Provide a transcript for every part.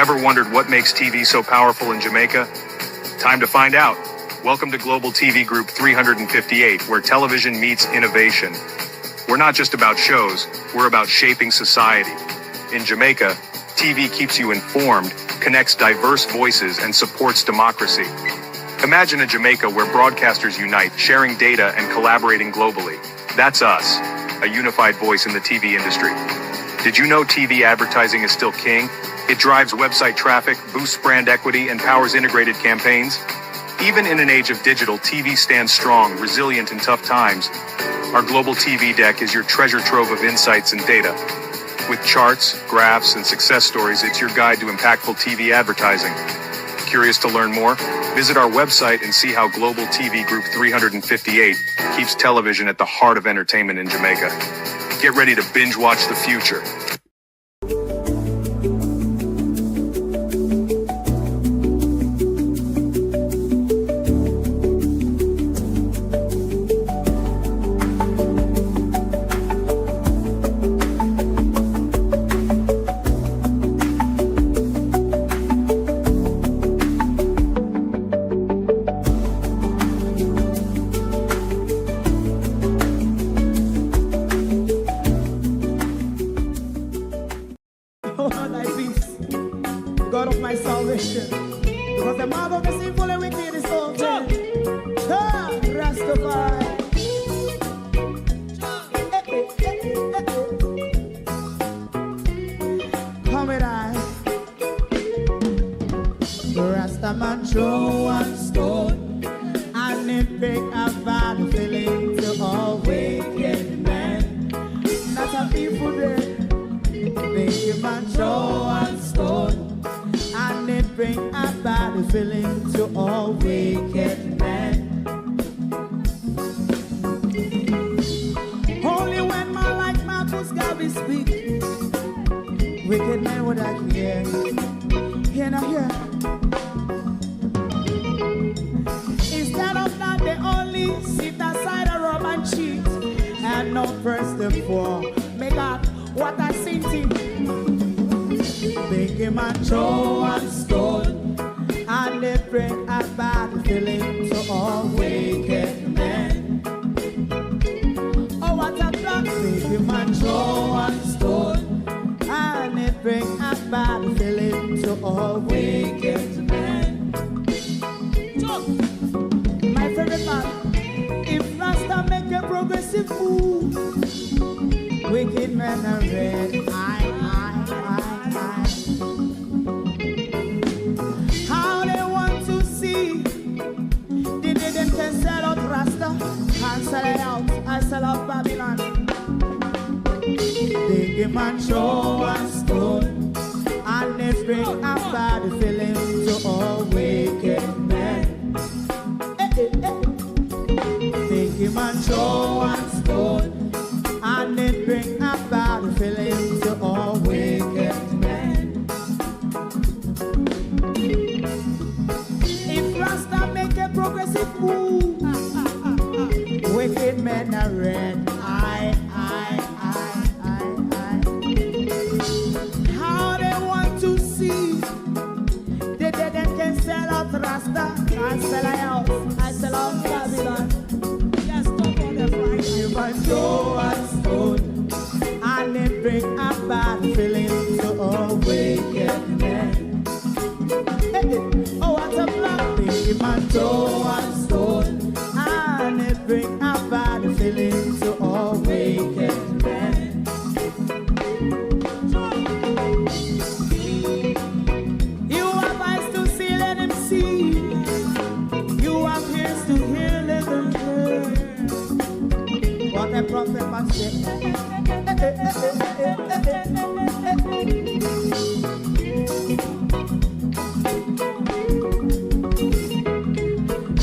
Ever wondered what makes TV so powerful in Jamaica? Time to find out. Welcome to Global TV Group 358, where television meets innovation. We're not just about shows, we're about shaping society. In Jamaica, TV keeps you informed, connects diverse voices, and supports democracy. Imagine a Jamaica where broadcasters unite, sharing data and collaborating globally. That's us, a unified voice in the TV industry. Did you know TV advertising is still king? It drives website traffic, boosts brand equity, and powers integrated campaigns. Even in an age of digital, TV stands strong, resilient in tough times. Our Global TV Deck is your treasure trove of insights and data. With charts, graphs, and success stories, it's your guide to impactful TV advertising. Curious to learn more? Visit our website and see how Global TV Group 358 keeps television at the heart of entertainment in Jamaica. Get ready to binge watch the future.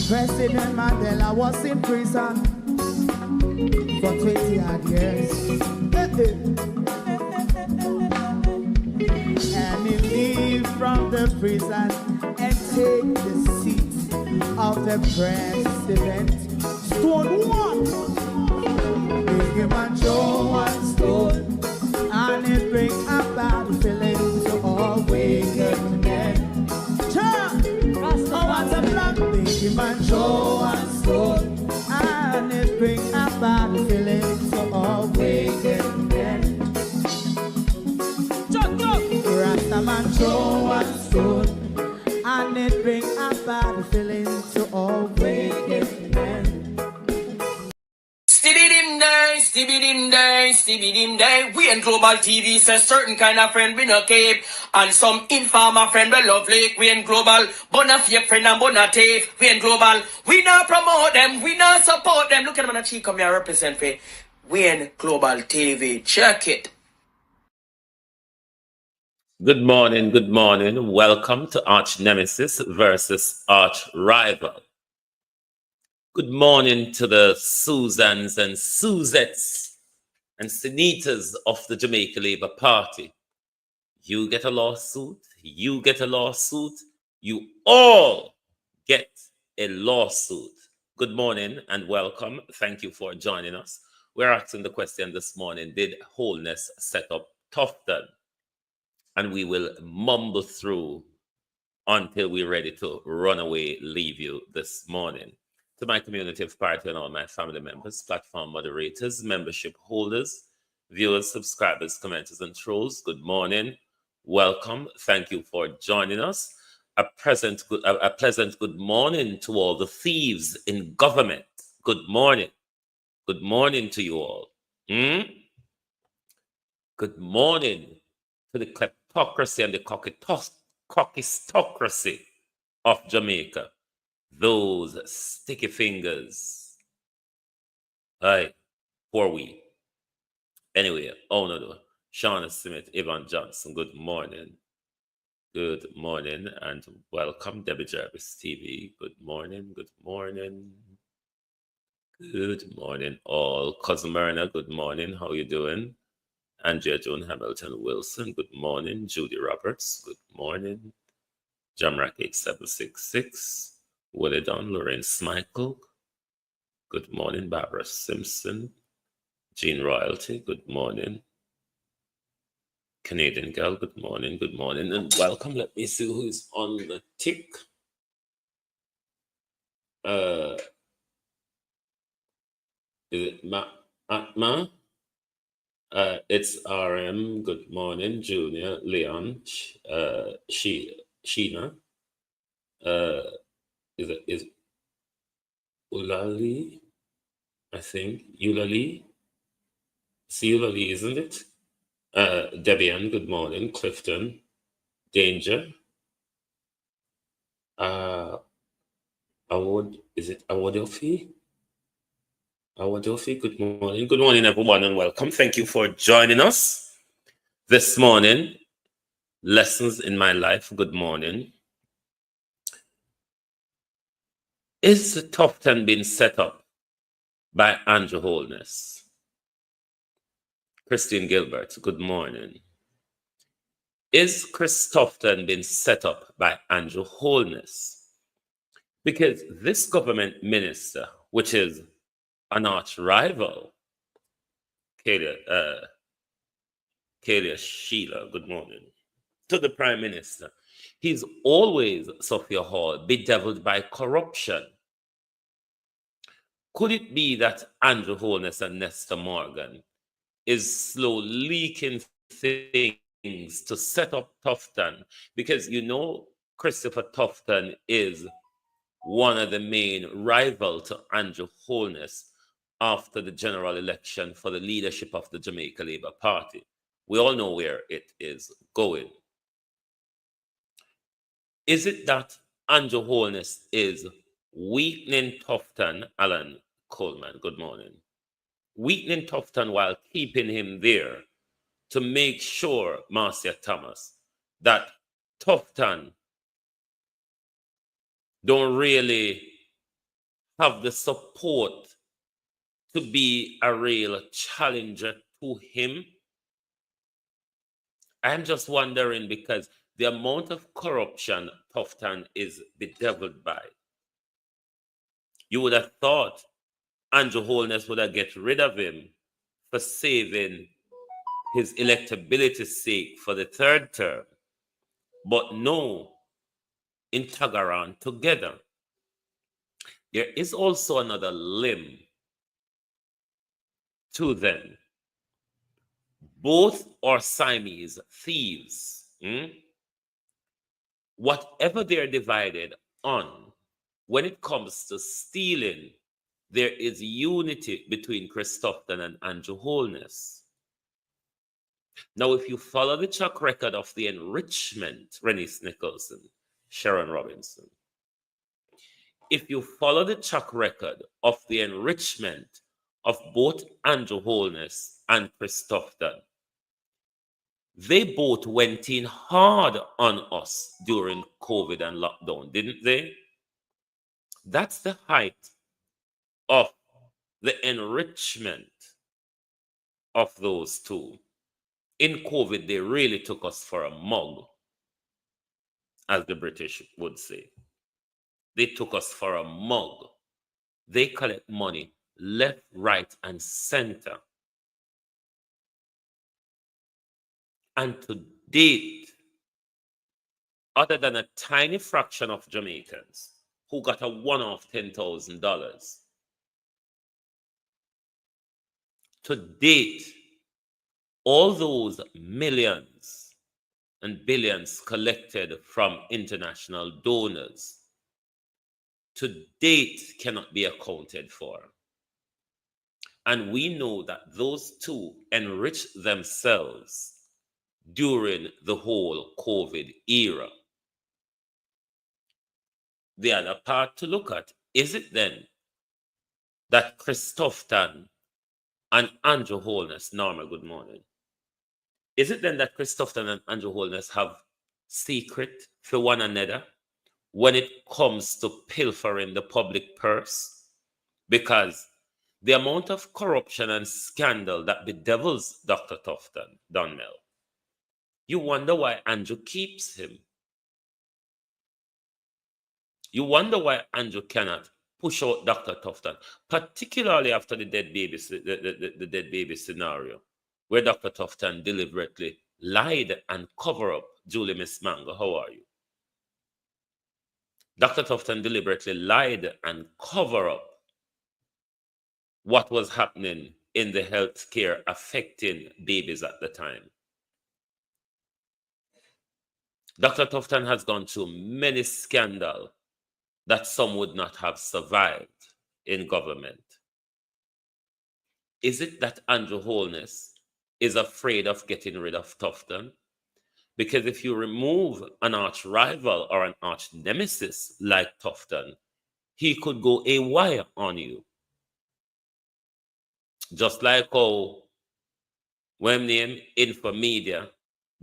President Mandela was in prison for 20 odd years. And he leave from the prison and take the seat of the president. Stone one, big man Joe one stone, and it bring about feeling to all wicked man show and stone, and it bring about the feeling to awaken men. Rasta man show and stone, and it bring about the feeling to awaken men. Stibbidim day. We in Global TV say certain kind of friend we no keep, and some informer friend we love like. We in Global, bona fake friend and bona tape. We in Global, we not promote them, we not support them. Look at them on the cheek, come here represent for. We in Global TV, check it. Good morning. Welcome to Arch Nemesis versus Arch Rival. Good morning to the Susans and Suzettes and Sanitas of the Jamaica Labour Party. You get a lawsuit, you all get a lawsuit. Good morning and welcome. Thank you for joining us. We're asking the question this morning, did Holness set up Tufton? And we will mumble through until we're ready to run away, leave you this morning. To my community of party and all my family members, platform moderators, membership holders, viewers, subscribers, commenters, and trolls, good morning. Welcome. Thank you for joining us. A pleasant good morning to all the thieves in government. Good morning. Good morning to you all. Good morning to the kleptocracy and the cockistocracy of Jamaica. Those sticky fingers. Aye, poor we. Anyway, Shauna Smith, Evan Johnson, good morning. Good morning and welcome. Debbie Jarvis TV, good morning. Good morning, all. Cousin Myrna, good morning. How you doing? Andrea Joan Hamilton Wilson, good morning. Judy Roberts, good morning. Jamrack 8766. Willie Don, Lawrence Michael, good morning. Barbara Simpson, Jean Royalty, good morning. Canadian Girl, good morning, and welcome. Let me see who's on the tick. Is it Atma? It's RM, good morning. Junior, Leon, Sheena, is Ulali, I think. Eulalie. See Eulalie, isn't it? Debian, good morning. Clifton. Danger. Awodofi? Good morning. Good morning, everyone, and welcome. Thank you for joining us this morning. Lessons in my life. Good morning. Is Tufton being set up by Andrew Holness? Christine Gilbert, good morning. Is Chris Tufton being set up by Andrew Holness? Because this government minister, which is an arch rival, Kalia Sheila, good morning, to the Prime Minister, he's always, Sophia Hall, bedeviled by corruption. Could it be that Andrew Holness and Nestor Morgan is slow leaking things to set up Tufton? Because Christopher Tufton is one of the main rival to Andrew Holness after the general election for the leadership of the Jamaica Labour Party. We all know where it is going. Is it that Andrew Holness is weakening Tufton? Alan Coleman, good morning. Weakening Tufton while keeping him there to make sure, Marcia Thomas, that Tufton don't really have the support to be a real challenger to him. I'm just wondering, because the amount of corruption Tufton is bedeviled by, you would have thought Andrew Holness would have get rid of him for saving his electability's sake for the third term. But no, in Tagaran together. There is also another limb to them. Both are Siamese thieves. Whatever they're divided on, when it comes to stealing, there is unity between Chris Tufton and Andrew Holness. Now, if you follow the track record of the enrichment, Renice Nicholson, Sharon Robinson, if you follow the track record of the enrichment of both Andrew Holness and Chris Tufton, they both went in hard on us during COVID and lockdown, didn't they? That's the height of the enrichment of those two. In COVID, they really took us for a mug, as the British would say. They took us for a mug. They collect money left, right, and center. And to date, other than a tiny fraction of Jamaicans who got a one-off $10,000, to date, all those millions and billions collected from international donors, to date cannot be accounted for. And we know that those two enriched themselves during the whole COVID era. The other part to look at, is it then that Chris Tufton and Andrew Holness, Norma, good morning. Is it then that Chris Tufton and Andrew Holness have secret for one another when it comes to pilfering the public purse? Because the amount of corruption and scandal that bedevils Dr. Tufton, Donmel, you wonder why Andrew keeps him. You wonder why Andrew cannot push out Dr. Tufton, particularly after the dead baby, the dead baby scenario, where Dr. Tufton deliberately lied and covered up Julie Miss Mango. How are you? Dr. Tufton deliberately lied and covered up what was happening in the healthcare affecting babies at the time. Dr. Tufton has gone through many scandals that some would not have survived in government. Is it that Andrew Holness is afraid of getting rid of Tufton? Because if you remove an arch rival or an arch nemesis like Tufton, he could go AWire on you. Just like how when name Infomedia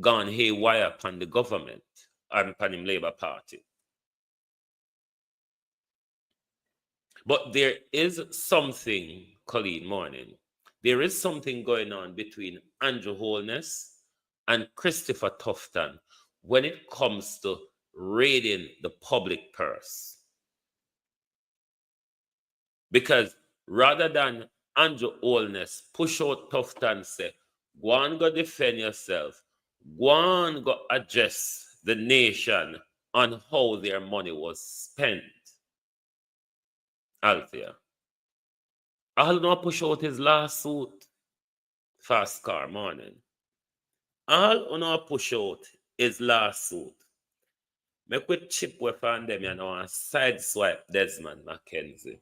gone haywire upon the government and upon him Labour Party. But there is something, Colleen Morning, there is something going on between Andrew Holness and Christopher Tufton when it comes to raiding the public purse. Because rather than Andrew Holness push out Tufton, say, go and go defend yourself, go and go address the nation on how their money was spent. Althea, I'll not push out his lawsuit. Fast car morning. I'll not push out his lawsuit. Make we chip we from them and I side swipe Desmond Mackenzie.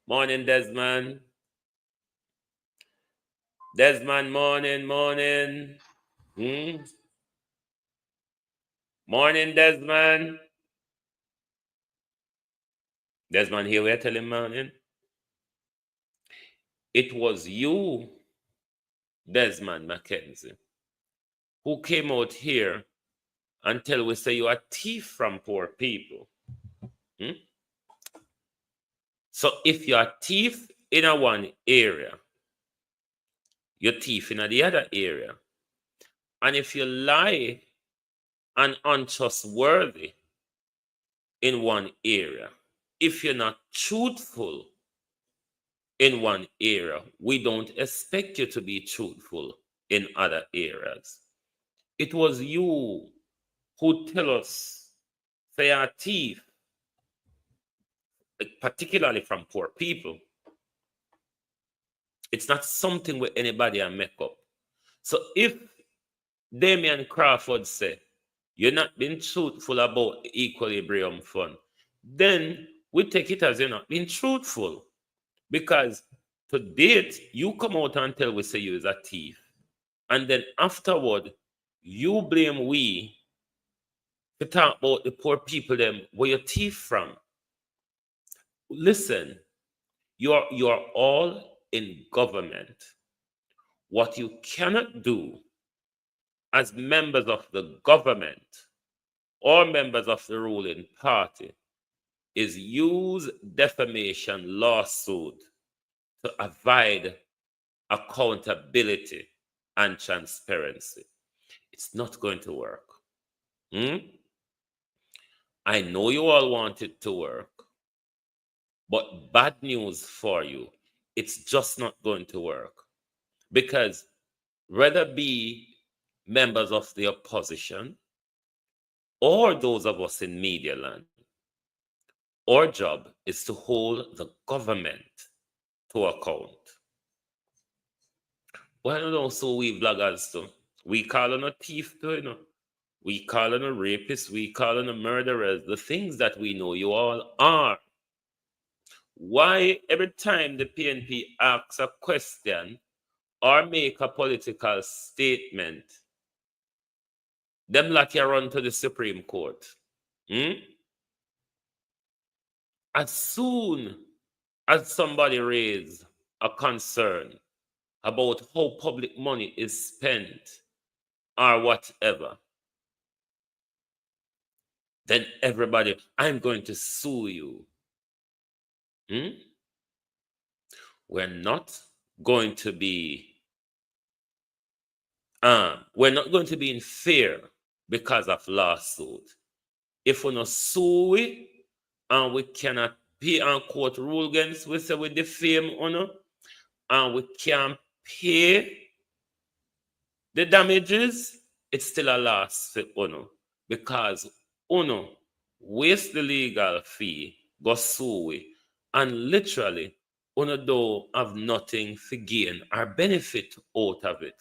Morning, Desmond. Desmond, morning. Morning, Desmond. Desmond here, we're telling morning. It was you, Desmond Mackenzie, who came out here and tell we say you are a thief from poor people. So if you are a thief in a one area, you're thief in the other area. And if you lie and untrustworthy in one area, if you're not truthful in one area, we don't expect you to be truthful in other areas. It was you who tell us they are thief particularly from poor people. It's not something where anybody can make up. So if Damian Crawford say, you're not being truthful about the Equilibrium Fund, then we take it as you're not being truthful. Because to date, you come out and tell we say you is a thief. And then afterward, you blame we to talk about the poor people them where you thief from. Listen, you're all in government. What you cannot do as members of the government or members of the ruling party is use defamation lawsuit to avoid accountability and transparency. It's not going to work. I know you all want it to work, but bad news for you, it's just not going to work. Because whether be members of the opposition or those of us in media land, our job is to hold the government to account. Why don't also we bloggers too? We call on a thief too, you know. We call on a rapist, we call on a murderers, the things that we know you all are. Why every time the PNP asks a question or make a political statement, them like you run to the Supreme Court? As soon as somebody raise a concern about how public money is spent or whatever, then everybody, I'm going to sue you. We're not going to be in fear because of lawsuit. If we not sue we, and we cannot pay and court rule against, we say we defame Uno, and we can't pay the damages, it's still a loss for Uno. Because Uno waste the legal fee, go sue we, and literally Uno don't have nothing to gain or benefit out of it.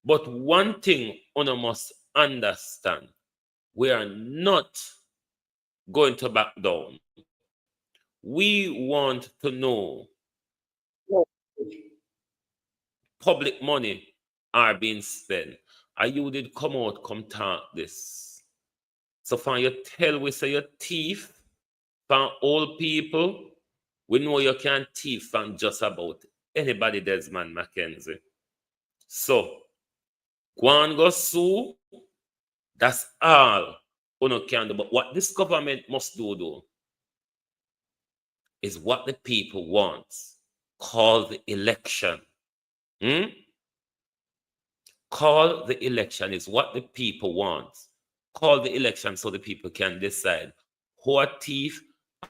But one thing Uno must understand, we are not going to back down. We want to know public money are being spent. And you did come out, come talk this. So for you tell we say you're thief from old people, we know you can't thief from just about anybody, Desmond Mackenzie. So go and go sue. That's all Uno can do. But what this government must do though is what the people want. Call the election. Call the election is what the people want. Call the election so the people can decide who are thief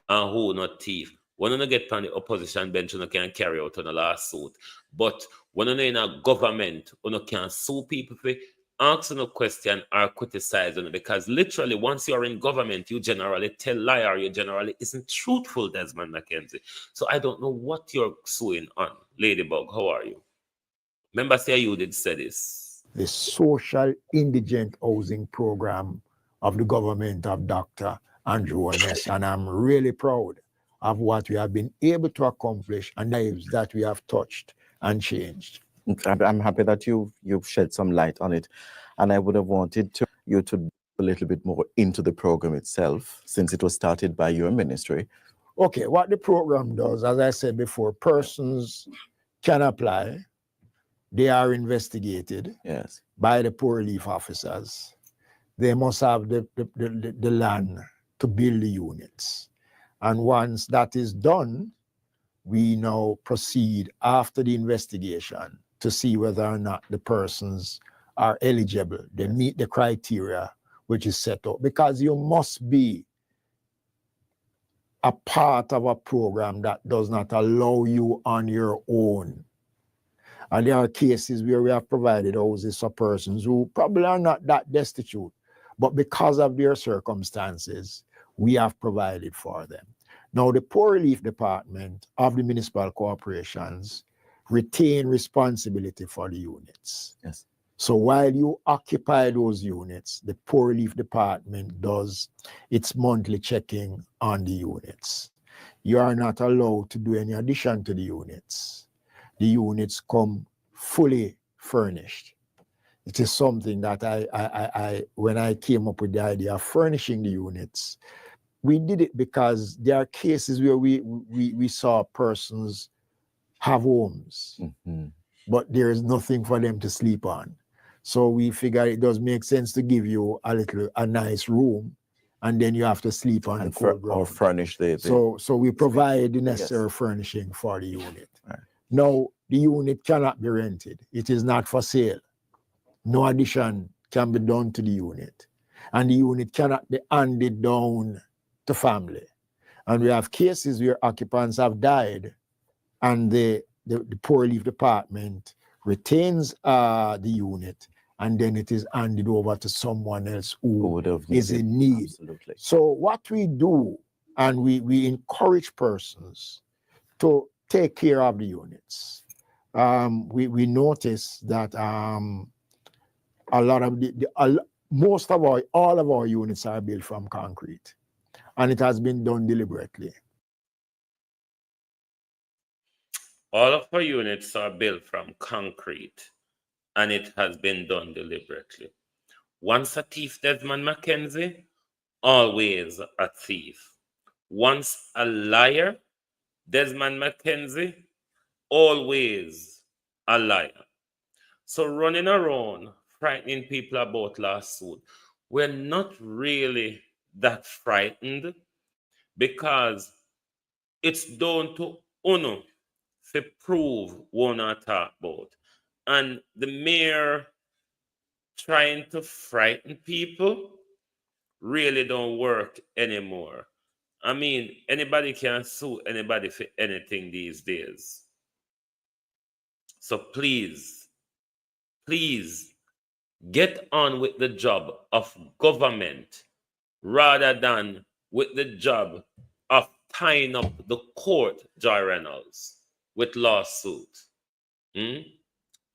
and who not thief. When you get on the opposition bench, you can carry out on a lawsuit. But when you're in a government, you can sue people for asking a question or criticizing, because literally once you're in government, you generally tell lie or you generally isn't truthful, Desmond Mackenzie. So I don't know what you're suing on. Ladybug, how are you? Remember, say you did say this. The social indigent housing program of the government of Dr. Andrew Holness, and I'm really proud of what we have been able to accomplish and lives that we have touched and changed. I'm happy that you've shed some light on it, and I would have wanted you to dive a little bit more into the program itself, since it was started by your ministry. Okay, what the program does, as I said before, persons can apply. They are investigated by the poor relief officers. They must have the land to build the units. And once that is done, we now proceed after the investigation to see whether or not the persons are eligible. They meet the criteria which is set up, because you must be a part of a program that does not allow you on your own. And there are cases where we have provided houses for persons who probably are not that destitute, but because of their circumstances, we have provided for them. Now, the poor relief department of the municipal corporations retain responsibility for the units. Yes. So while you occupy those units, the poor relief department does its monthly checking on the units. You are not allowed to do any addition to the units. The units come fully furnished. It is something that I when I came up with the idea of furnishing the units, we did it because there are cases where we saw persons have homes, but there is nothing for them to sleep on. So we figured it does make sense to give you a nice room, and then you have to sleep on the cold ground. Or furnish the So we provide the necessary furnishing for the unit. Right. Now, the unit cannot be rented. It is not for sale. No addition can be done to the unit. And the unit cannot be handed down to family. And we have cases where occupants have died, and the poor relief department retains the unit, and then it is handed over to someone else who is in need. Absolutely. So what we do, and we encourage persons to take care of the units. We notice that a lot of all of our units are built from concrete, and it has been done deliberately. All of our units are built from concrete, and it has been done deliberately. Once a thief, Desmond McKenzie, always a thief. Once a liar, Desmond McKenzie, always a liar. So running around, frightening people about lawsuit, we're not really that frightened, because it's down to UNO to prove what I talk about. And the mere trying to frighten people really don't work anymore. I mean, anybody can sue anybody for anything these days. So please get on with the job of government rather than with the job of tying up the court, Joy Reynolds, with lawsuit.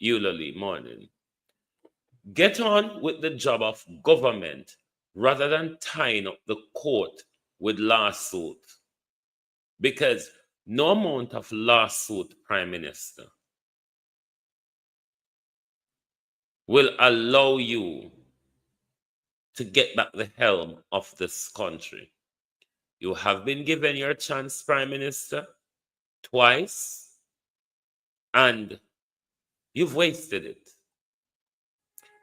Eulalie, morning. Get on with the job of government rather than tying up the court with lawsuit. Because no amount of lawsuit, Prime Minister, will allow you to get back the helm of this country. You have been given your chance, Prime Minister, twice, and you've wasted it.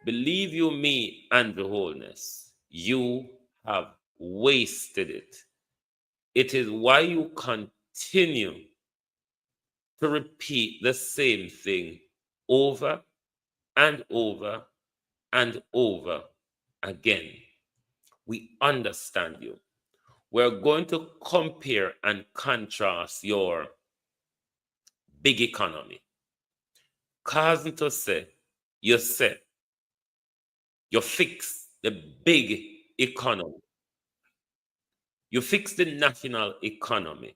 Believe you me, Andrew Holness, you have wasted it. It is why you continue to repeat the same thing over and over and over again. We understand you. We're going to compare and contrast your big economy. Cousin to say, you fix the big economy. You fix the national economy.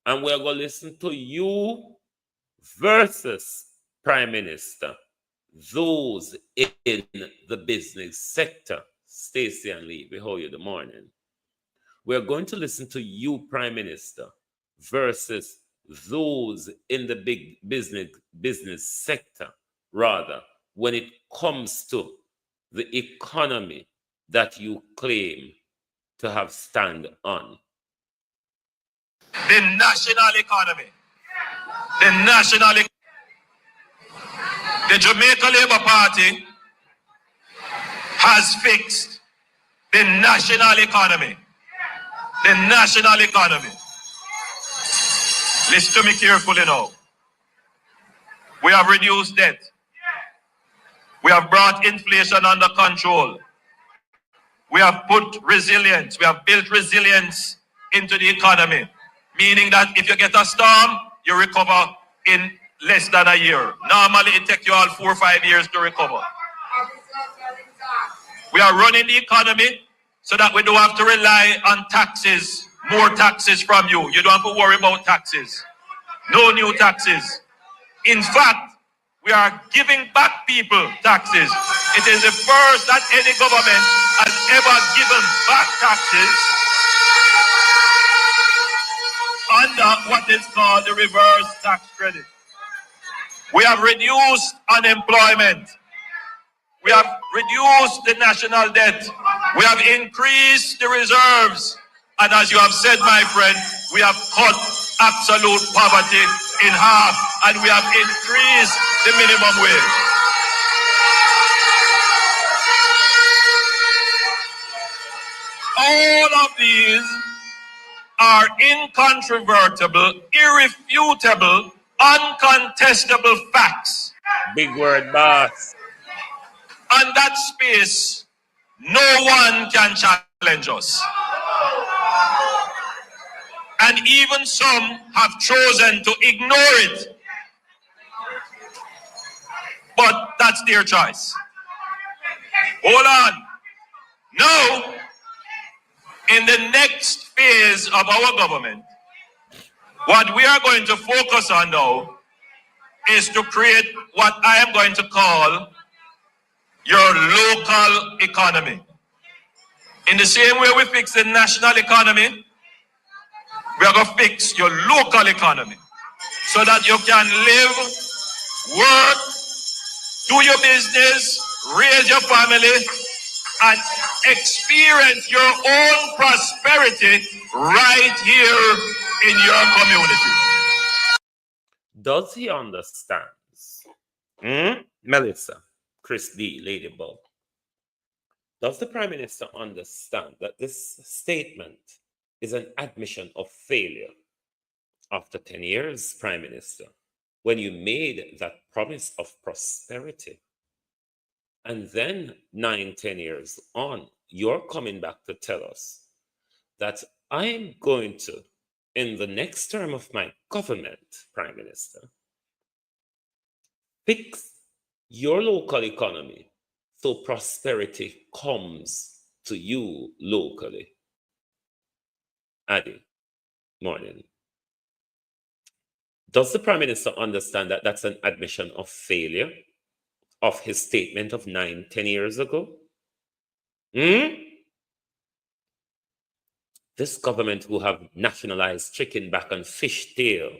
And we're going to listen to you versus Prime Minister, those in the business sector. Stacey and Lee, we hold you the morning. We're going to listen to you, Prime Minister, versus those in the big business sector, rather, when it comes to the economy that you claim to have stand on. The national economy. The Jamaica Labour Party has fixed the national economy. The national economy. Listen to me carefully now. We have reduced debt. We have brought inflation under control. We have put resilience. We have built resilience into the economy. Meaning that if you get a storm, you recover in less than a year. Normally, it takes you all 4 or 5 years to recover. We are running the economy so that we don't have to rely on taxes more taxes from you. You don't have to worry about taxes. No new taxes. In fact, we are giving back people taxes. It is the first that any government has ever given back taxes under what is called the reverse tax credit. We have reduced unemployment. We have reduced the national debt. We have increased the reserves. And as you have said, my friend, we have cut absolute poverty in half, and we have increased the minimum wage. All of these are incontrovertible, irrefutable, uncontestable facts. Big word, boss. On that space, no one can challenge us. And even some have chosen to ignore it. But that's their choice. Hold on. Now, in the next phase of our government, what we are going to focus on now is to create what I am going to call your local economy. In the same way we fix the national economy, we are going to fix your local economy so that you can live, work, do your business, raise your family, and experience your own prosperity right here in your community. Does he understand? Melissa, Chris D, Lady Bull. Does the Prime Minister understand that this statement is an admission of failure? After 10 years, Prime Minister, when you made that promise of prosperity, and then 9-10 years on, you're coming back to tell us that I'm going to, in the next term of my government, Prime Minister, fix your local economy so prosperity comes to you locally. Addy, morning. Does the Prime Minister understand that that's an admission of failure of his statement of 9-10 years ago? This government who have nationalized chicken back and fish tail.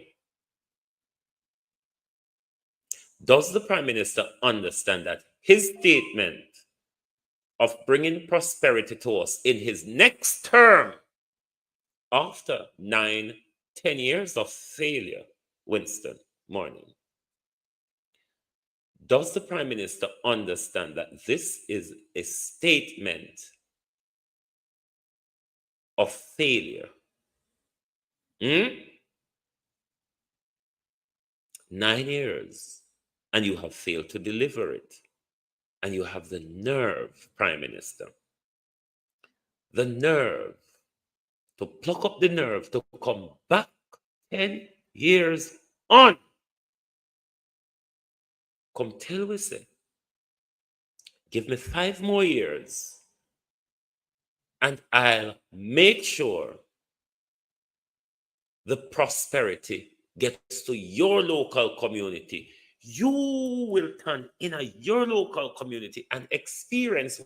Does the Prime Minister understand that his statement of bringing prosperity to us in his next term after 9-10 years of failure, Winston, morning? Does the Prime Minister understand that this is a statement of failure? 9 years, and you have failed to deliver it. And you have the nerve, Prime Minister, the nerve to pluck up the nerve to come back 10 years on. Come tell us, give me 5 more years and I'll make sure the prosperity gets to your local community. You will turn in your local community and experience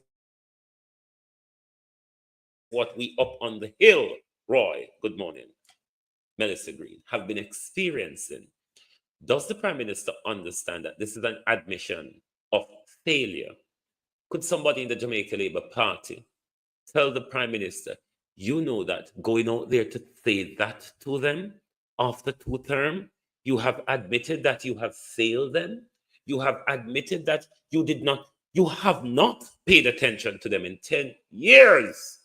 what we up on the hill, Roy, good morning, Melissa Green, have been experiencing. Does the Prime Minister understand that this is an admission of failure? Could somebody in the Jamaica Labour Party tell the Prime Minister, you know that going out there to say that to them after 2 terms, you have admitted that you have failed them. You have admitted that you have not paid attention to them in 10 years.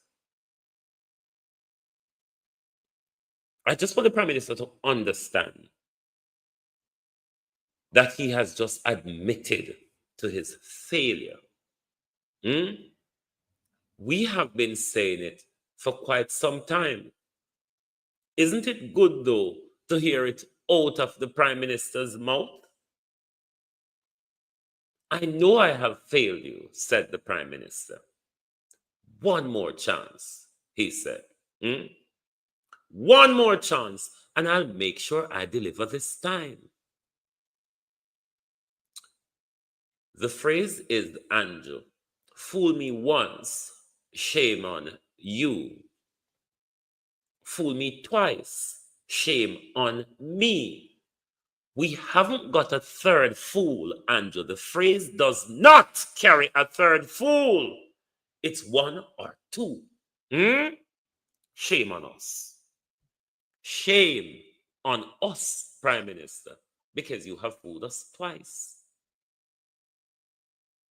I just want the Prime Minister to understand that he has just admitted to his failure. We have been saying it for quite some time. Isn't it good, though, to hear it out of the Prime Minister's mouth? I know I have failed you, said the Prime Minister. 1 more chance, he said. One more chance, and I'll make sure I deliver this time. The phrase is, Andrew, fool me once, shame on you. Fool me twice, shame on me. We haven't got a third fool, Andrew. The phrase does not carry a third fool. It's one or two. Shame on us. Shame on us, Prime Minister, because you have fooled us twice.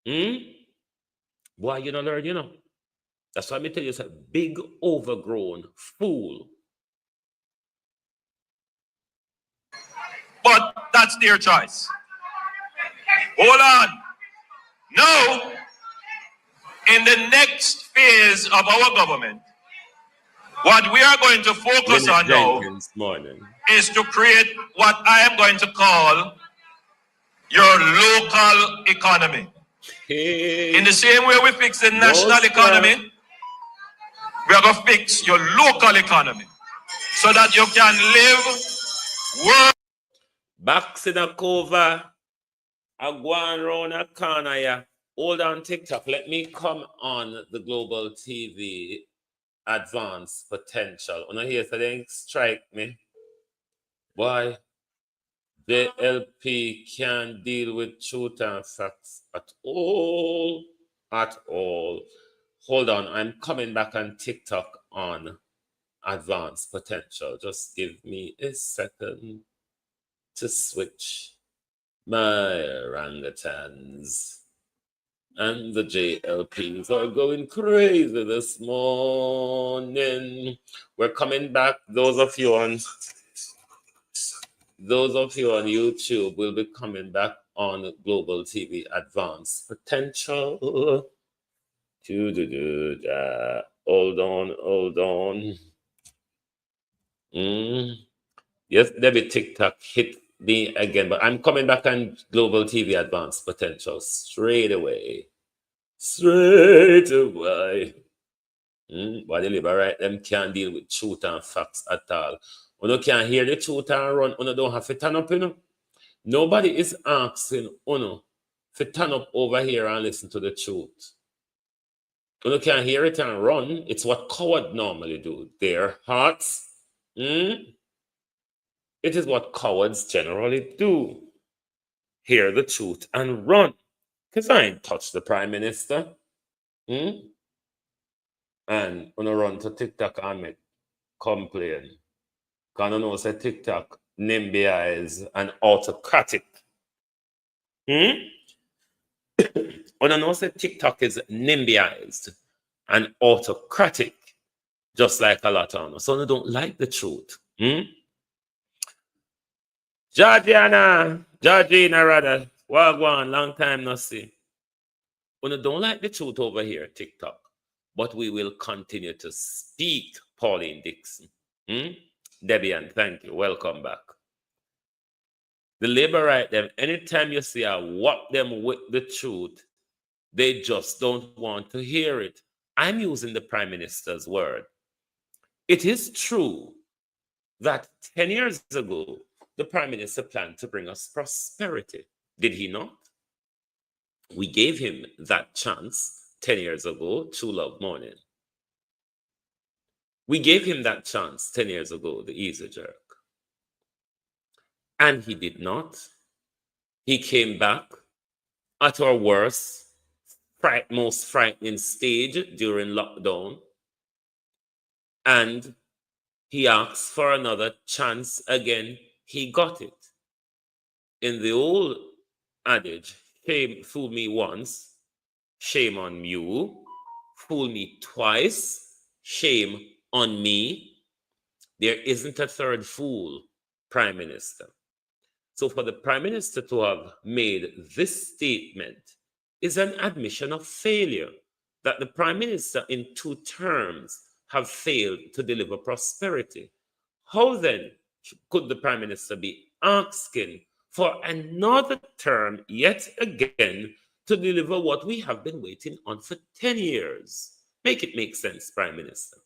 Boy, you don't learn, you know. That's why I tell you, it's a big, overgrown fool. But that's their choice. Hold on. Now, in the next phase of our government, what we are going to focus on now is to create what I am going to call your local economy. Hey. In the same way we fix the national economy, we are going to fix your local economy so that you can live, work. Back in the cover, I go around a corner here. Hold on TikTok. Let me come on the Global TV Advanced Potential. When I hear something strike me, why JLP can't deal with truth and facts at all. At all. Hold on, I'm coming back on TikTok on Advanced Potential. Just give me a second to switch my orangutans. And the JLPs are going crazy this morning. We're coming back. Those of you on YouTube will be coming back on Global TV Advanced Potential. Hold on. Yes, Debbie TikTok hit me again, but I'm coming back on Global TV Advanced Potential straight away. Why the labor right? Them can't deal with truth and facts at all. When you can't hear the truth and run, you don't have to turn up, you know. Nobody is asking you to turn up over here and listen to the truth. When you can't hear it and run, it's what cowards normally do. Their hearts. It is what cowards generally do. Hear the truth and run. Because I ain't touched the Prime Minister. And when I run to TikTok and make complain. Because I know say TikTok NIMBYized and autocratic. When I know say TikTok is NIMBYized and autocratic, just like a lot of us. So they don't like the truth. Georgina rather. Wagwan, long time no see. When you don't like the truth over here, TikTok, but we will continue to speak, Pauline Dixon. Debian, thank you. Welcome back. The labor right them, anytime you see I whop them with the truth, they just don't want to hear it. I'm using the Prime Minister's word. It is true that 10 years ago, the Prime Minister planned to bring us prosperity. Did he not? We gave him that chance 10 years ago, True Love Morning. We gave him that chance 10 years ago, the Easy Jerk. And he did not. He came back at our worst, most frightening stage during lockdown. And he asked for another chance again. He got it. In the old adage, fool me once, shame on you. Fool me twice, shame on me. There isn't a third fool, Prime Minister. So for the Prime Minister to have made this statement is an admission of failure, that the Prime Minister in 2 terms have failed to deliver prosperity. How then could the Prime Minister be asking for another term yet again to deliver what we have been waiting on for 10 years? Make it make sense, Prime Minister.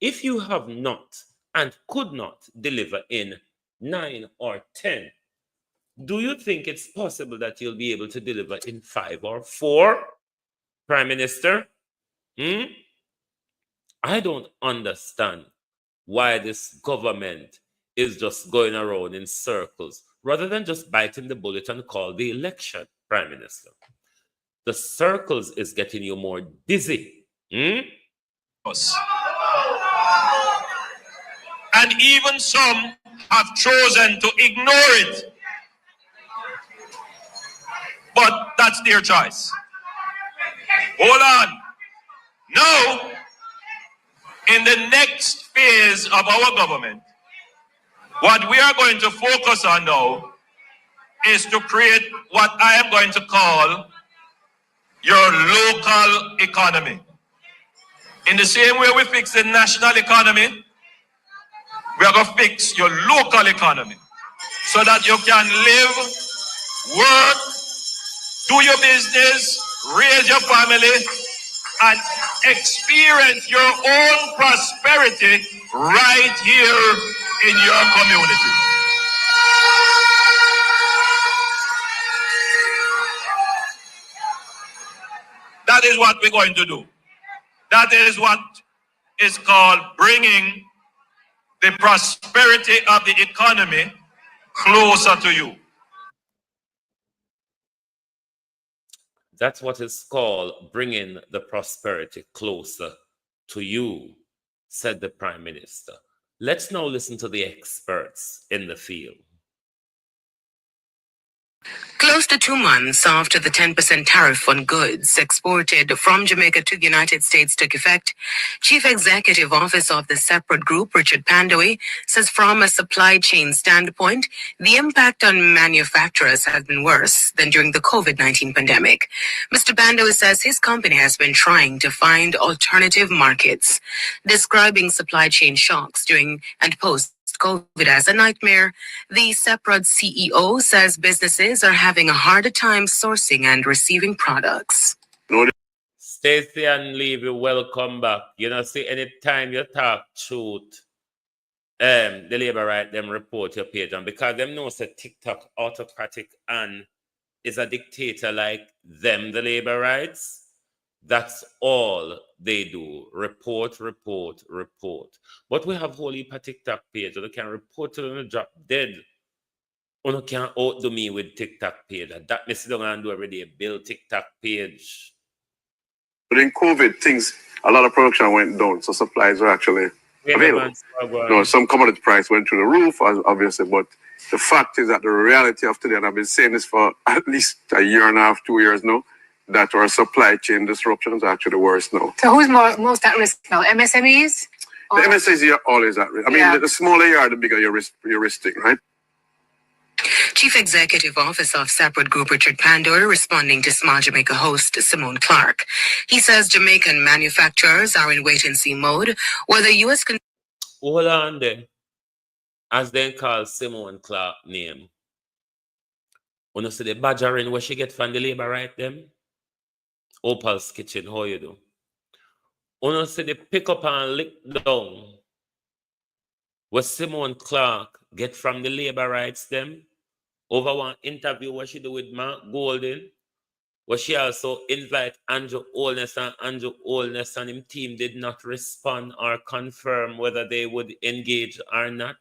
If you have not and could not deliver in 9 or 10, do you think it's possible that you'll be able to deliver in 5 or 4, Prime Minister? I don't understand why this government is just going around in circles rather than just biting the bullet and call the election, Prime Minister. The circles is getting you more dizzy. And even some have chosen to ignore it. But that's their choice. Hold on. Now, in the next phase of our government, what we are going to focus on now is to create what I am going to call your local economy. In the same way we fix the national economy, we are going to fix your local economy so that you can live, work, do your business, raise your family, and experience your own prosperity right here in your community. That is what we're going to do. That is what is called bringing the prosperity of the economy closer to you. That's what is called bringing the prosperity closer to you, said the Prime Minister. Let's now listen to the experts in the field. Close to 2 months after the 10% tariff on goods exported from Jamaica to the United States took effect, Chief Executive Officer of the separate group, Richard Pandoe, says from a supply chain standpoint, the impact on manufacturers has been worse than during the COVID-19 pandemic. Mr. Pandoe says his company has been trying to find alternative markets, describing supply chain shocks during and post COVID as a nightmare. The separate CEO says businesses are having a harder time sourcing and receiving products. Stacey and Levy, welcome back. You know, see, anytime you talk truth, the labor right them report your page, and because them know say TikTok autocratic and is a dictator like them, the labor rights. That's all they do. Report, report, report. But we have whole heap of TikTok page. You can report to them drop dead. You can outdo me with TikTok page. That me sit down and do every day. Build TikTok page. But in COVID, a lot of production went down, so supplies were actually available. No, some commodity price went through the roof, obviously, but the fact is that the reality of today, and I've been saying this for at least a year and a half, 2 years now, that our supply chain disruptions are actually worse now. So who's most at risk now? MSMEs? The MSMEs are always at risk. I mean, the smaller you are, the bigger your risk taking, right? Chief Executive Officer of Separate Group Richard Pandoe responding to Small Jamaica host Simone Clark. He says Jamaican manufacturers are in wait-and-see mode, where the U.S. can... Hold on there. As they call Simone Clark name. When you see the badgering where she get from the labor right them? Opal's Kitchen, how you do? When you see the pick up and lick down where Simone Clark get from the labor rights them? Over one interview what she do with Mark Golden, where she also invite Andrew Holness, and Andrew Holness and his team did not respond or confirm whether they would engage or not.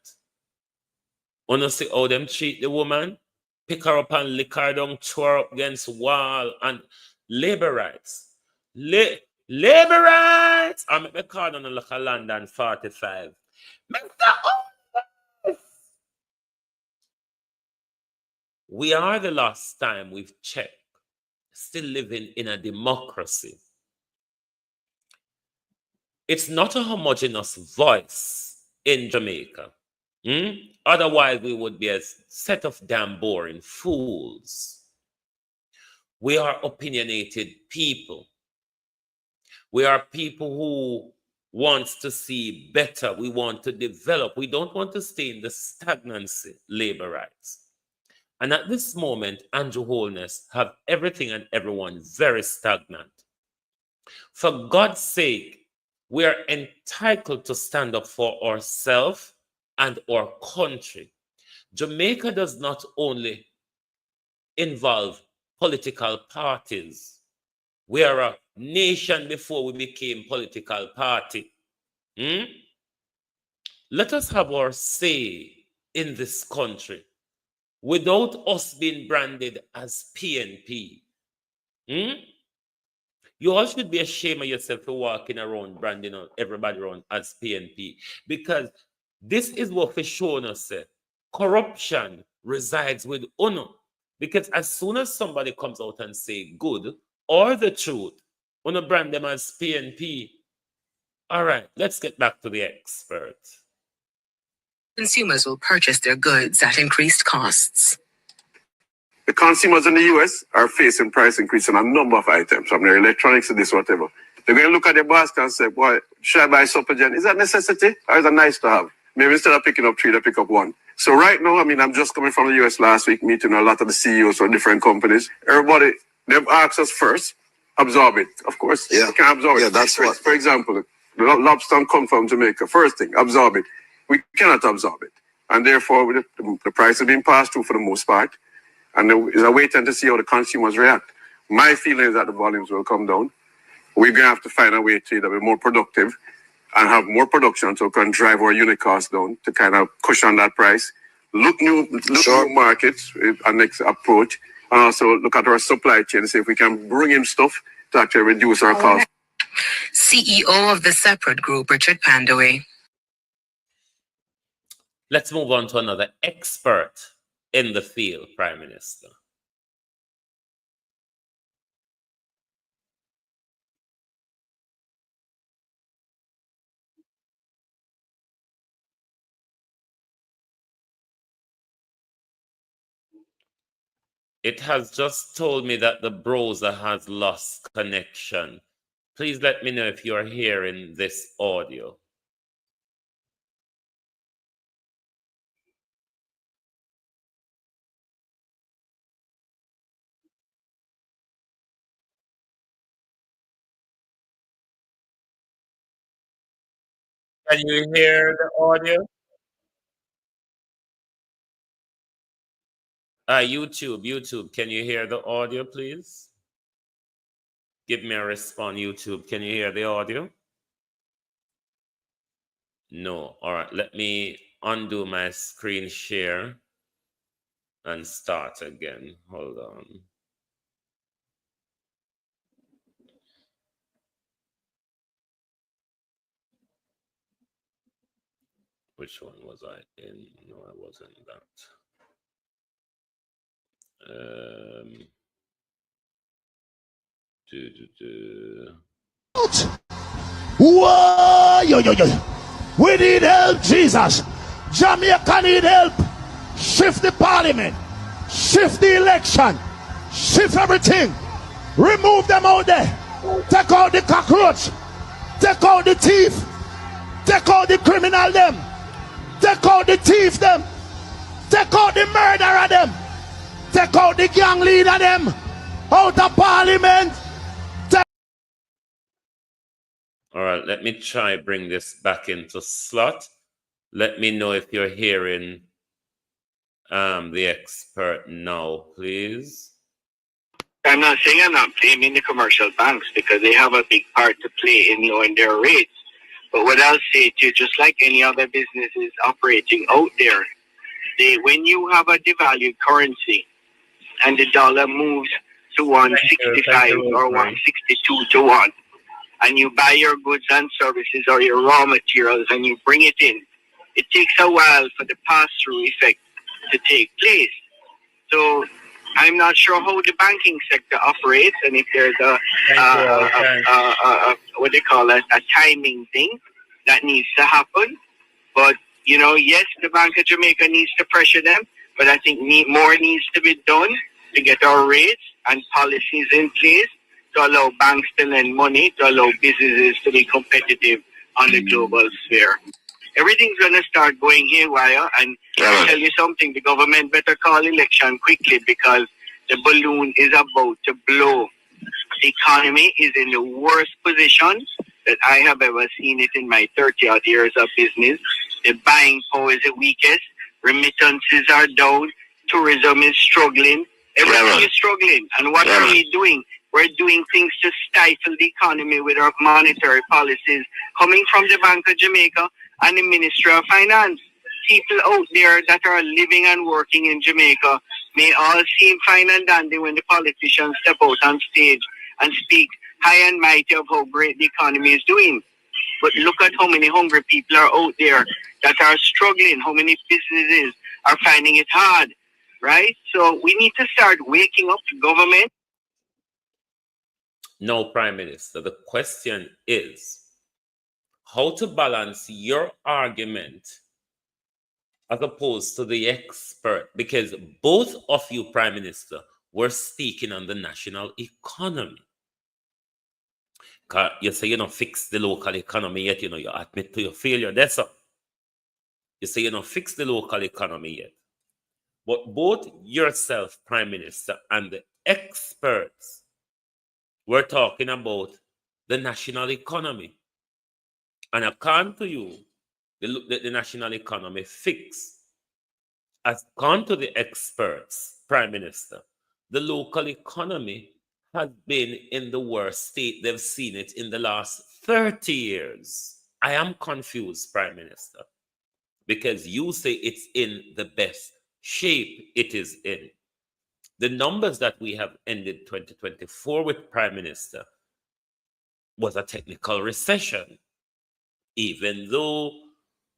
Wanna see how them treat the woman? Pick her up and lick her down, throw her up against wall, and labor rights. Labor rights! I make me call on the local London 45. Mr. Holness! We are the last time we've checked, still living in a democracy. It's not a homogeneous voice in Jamaica. Otherwise, we would be a set of damn boring fools. We are opinionated people. We are people who wants to see better. We want to develop. We don't want to stay in the stagnancy, labor rights. And at this moment, Andrew Holness have everything and everyone very stagnant. For God's sake, We are entitled to stand up for ourselves and our country. Jamaica does not only involve political parties. We are a nation before we became political party. Let us have our say in this country without us being branded as PNP. You all should be ashamed of yourself for walking around branding everybody around as PNP, because this is what we're showing us. Corruption resides with UNO. Because as soon as somebody comes out and say good or the truth, UNO brand them as PNP. All right, let's get back to the expert. Consumers will purchase their goods at increased costs. The consumers in the US are facing price increase on a number of items, from their electronics to this, whatever. They're going to look at their basket and say, boy, should I buy Supergen? Is that necessity or is that nice to have? Maybe instead of picking up 3, they pick up 1. So right now, I'm just coming from the US last week, meeting a lot of the CEOs of different companies. Everybody, they've asked us first, absorb it. Of course, you can absorb it. Yeah, that's what. For example, the lobster come from Jamaica. First thing, absorb it. We cannot absorb it. And therefore, the price has been passed through for the most part. And there's a waiting to see how the consumers react. My feeling is that the volumes will come down. We're going to have to find a way to either be more productive and have more production so we can drive our unit costs down to kind of cushion that price. Look new markets, our next approach, and also look at our supply chain and see if we can bring in stuff to actually reduce our costs. CEO of the separate group, Richard Pandaway. Let's move on to another expert in the field, Prime Minister. It has just told me that the browser has lost connection. Please let me know if you are hearing this audio. Can you hear the audio? YouTube, can you hear the audio, please? Give me a response, YouTube. Can you hear the audio? No. All right, let me undo my screen share and start again. Hold on. Which one was I in? No, I wasn't that. Whoa, yo. We need help, Jesus. Jamaica need help. Shift the parliament. Shift the election. Shift everything. Remove them out there. Take out the cockroach. Take out the thief. Take out the criminal them. Take out the thief them. Take out the murderer them. Take out the gang leader them. Out of parliament. All right, let me try bring this back into slot. Let me know if you're hearing the expert now, please. I'm not saying I'm not blaming the commercial banks because they have a big part to play in lowering their rates. But what I'll say to you, just like any other businesses operating out there, when you have a devalued currency and the dollar moves to 165 or 162 to 1, and you buy your goods and services or your raw materials and you bring it in, it takes a while for the pass-through effect to take place. So I'm not sure how the banking sector operates and if there's what they call a timing thing that needs to happen. But, yes, the Bank of Jamaica needs to pressure them, but I think more needs to be done to get our rates and policies in place to allow banks to lend money, to allow businesses to be competitive on the global sphere. Everything's going to start going haywire, and I'll tell you something, the government better call election quickly because the balloon is about to blow. The economy is in the worst position that I have ever seen it in my 30-odd years of business. The buying power is the weakest. Remittances are down. Tourism is struggling. Everything is struggling. And what are we doing? We're doing things to stifle the economy with our monetary policies coming from the Bank of Jamaica and the Ministry of Finance. People out there that are living and working in Jamaica may all seem fine and dandy when the politicians step out on stage and speak high and mighty of how great the economy is doing. But look at how many hungry people are out there that are struggling, how many businesses are finding it hard, right? So we need to start waking up the government. No, Prime Minister, the question is how to balance your argument as opposed to the expert, because both of you, Prime Minister, were speaking on the national economy. You say you don't fix the local economy yet, you admit to your failure. That's all. You say you don't fix the local economy yet. But both yourself, Prime Minister, and the experts were talking about the national economy. And according to you, the national economy fix. As according to the experts, Prime Minister, the local economy has been in the worst state they've seen it in the last 30 years. I am confused, Prime Minister, because you say it's in the best shape it is in. The numbers that we have ended 2024 with, Prime Minister, was a technical recession. Even though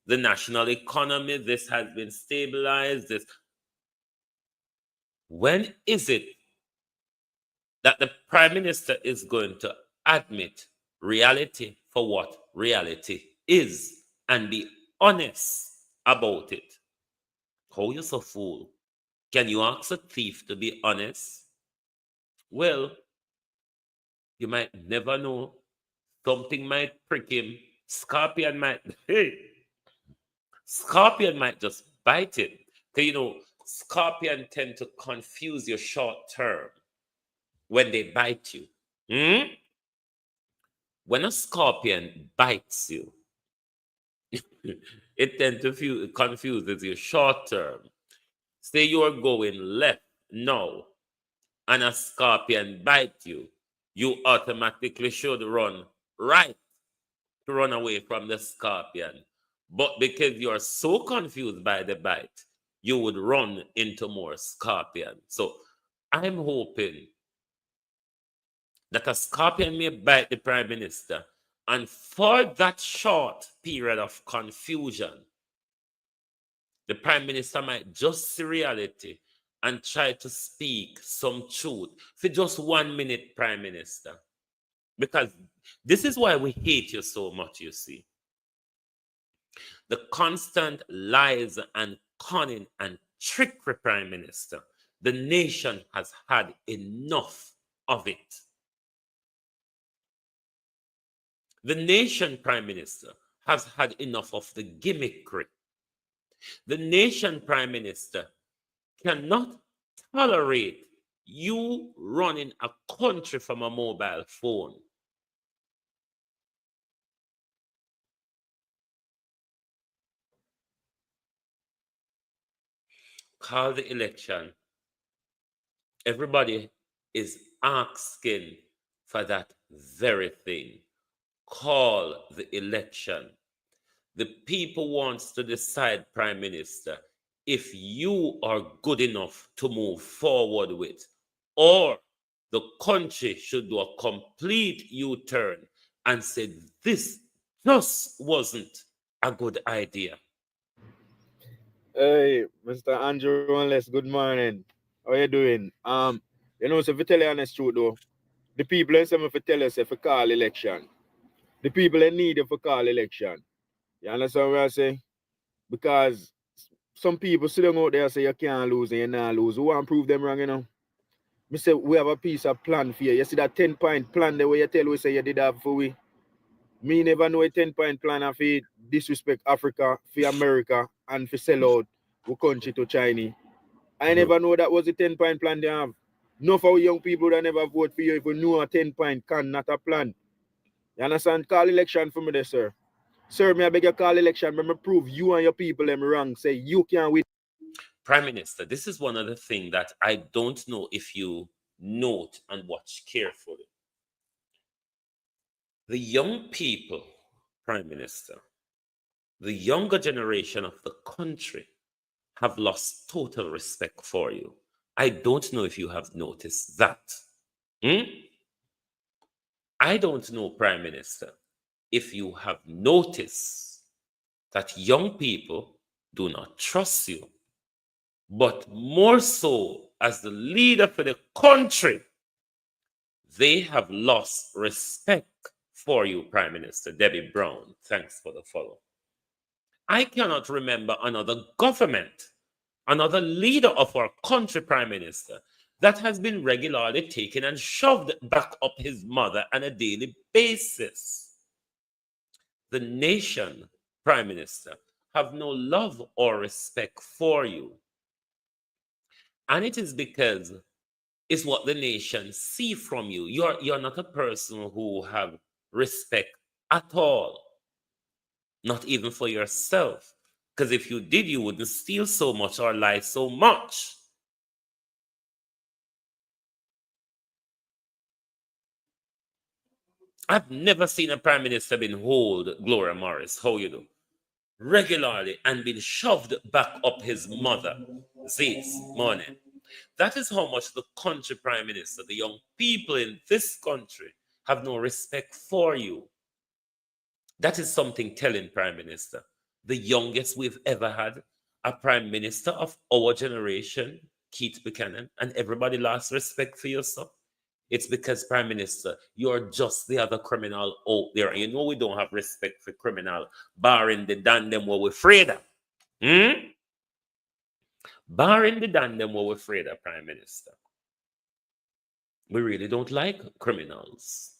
the national economy, this has been stabilized. When is it that the Prime Minister is going to admit reality for what reality is and be honest about it? How you so fool? Can you ask a thief to be honest? Well, you might never know. Something might prick him. Scorpion might just bite him. Because scorpion tend to confuse you short term when they bite you. When a scorpion bites you, it tends to confuses you short term. Say you are going left now, and a scorpion bites you, you automatically should run right to run away from the scorpion. But because you are so confused by the bite, you would run into more scorpion. So I'm hoping that a scorpion may bite the Prime Minister, and for that short period of confusion, the Prime Minister might just see reality and try to speak some truth for just 1 minute, Prime Minister. Because this is why we hate you so much, you see. The constant lies and cunning and trickery, Prime Minister, the nation has had enough of it. The nation, Prime Minister, has had enough of the gimmickry. The nation, Prime Minister, cannot tolerate you running a country from a mobile phone. Call the election. Everybody is asking for that very thing. Call the election. The people wants to decide, Prime Minister, if you are good enough to move forward with, or the country should do a complete U-turn and say this just wasn't a good idea. Hey, Mr. Andrew Holness, good morning. How you doing? So if you tell you honest truth though, the people in some if you tell us if you call election, the people in need if you call election. You understand what I say? Because some people sitting out there say you can't lose and you not lose. Who want to prove them wrong, Me say we have a piece of plan for you. You see that 10-point plan the way you tell we say you did have for we. Me never know a 10-point plan of it disrespect Africa, for America, and for sell out our country to China. I never know that was a 10-point plan they have. No for young people that never vote for you if you know a 10-point can, not a plan. You understand? Call election for me there, sir. Sir, me I beg you call election, but me prove you and your people them wrong. Say you can't win. Prime Minister, this is one of the things that I don't know if you note and watch carefully. The young people, Prime Minister, the younger generation of the country have lost total respect for you. I don't know if you have noticed that. I don't know, Prime Minister, if you have noticed that young people do not trust you, but more so as the leader for the country, they have lost respect for you, Prime Minister. Debbie Brown, thanks for the follow. I cannot remember another government, another leader of our country, Prime Minister, that has been regularly taken and shoved back up his mother on a daily basis. The nation, Prime Minister, have no love or respect for you. And it is because it's what the nation see from you. You're not a person who have respect at all. Not even for yourself. Because if you did, you wouldn't steal so much or lie so much. I've never seen a prime minister been hold Gloria Morris, how you do, regularly and been shoved back up his mother this morning. That is how much the country prime minister, the young people in this country have no respect for you. That is something telling, Prime Minister. The youngest we've ever had, a Prime Minister of our generation, Keith Buchanan, and everybody lost respect for you, sir. It's because, Prime Minister, you're just the other criminal out there. And you know we don't have respect for criminal, barring the damn them what we're afraid of. Barring the damn them what we're afraid of, Prime Minister. We really don't like criminals.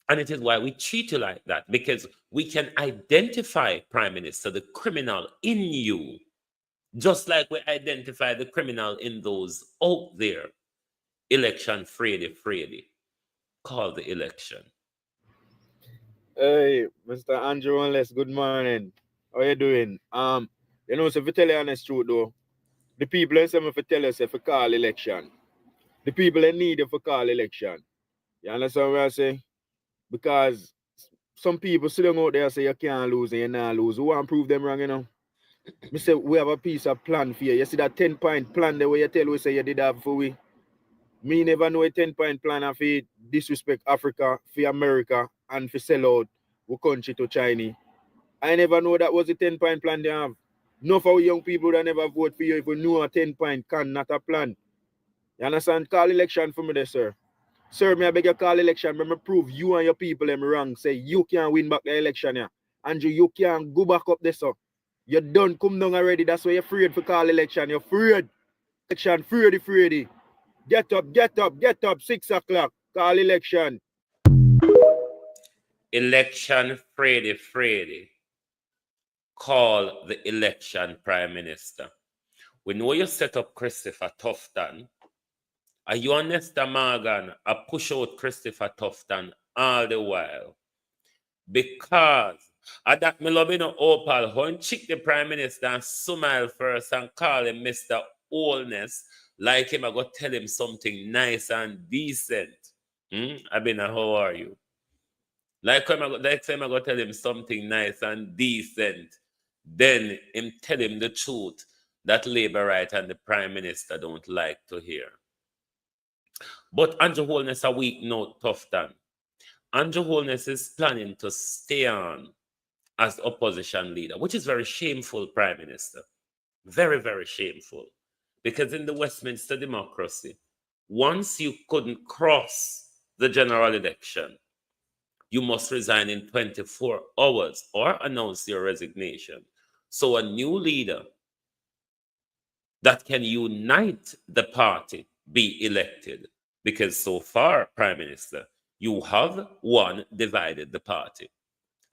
And it is why we treat you like that, because we can identify, Prime Minister, the criminal in you, just like we identify the criminal in those out there. Election Frady. Call the election. Hey, Mr. Andrew Holness, good morning. How you doing? You know, so if you tell you honest truth though, the people in some if you tell us if you call election. The people in need if you call election. You understand what I say? Because some people sitting out there say you can't lose and you not lose. Who want to prove them wrong, you know? Me say we have a piece of plan for you. You see that 10-point plan the way you tell we say you did have for we. Me never know a 10-point plan of for disrespect Africa, for America, and for sell out our country to China. I never know that was a 10-point plan they have. No for young people that never vote for you if we know a 10-point can, not a plan. You understand? Call election for me there, sir. Sir, me I beg you call election, but me prove you and your people them wrong. Say you can't win back the election here. Andrew, you can't go back up there, sir. You done come down already. That's why you're afraid for call election. You're afraid. Election, free. Get up. 6 o'clock. Call election. Election Frady. Call the election, Prime Minister. We know you set up Christopher Tufton. Are you and Nesta Morgan push out Christopher Tufton all the while? Because at that me love no Opal, when chick the Prime Minister and smile first and call him Mr. Holness, like him I go tell him something nice and decent. Abina, how are you? Like him I go tell him something nice and decent. Then him tell him the truth that Labour right and the Prime Minister don't like to hear. But Andrew Holness a weak note, Tufton. Andrew Holness is planning to stay on as opposition leader, which is very shameful, Prime Minister. Very, very shameful. Because in the Westminster democracy, once you couldn't cross the general election, you must resign in 24 hours or announce your resignation. So a new leader that can unite the party be elected. Because so far, Prime Minister, you have divided the party.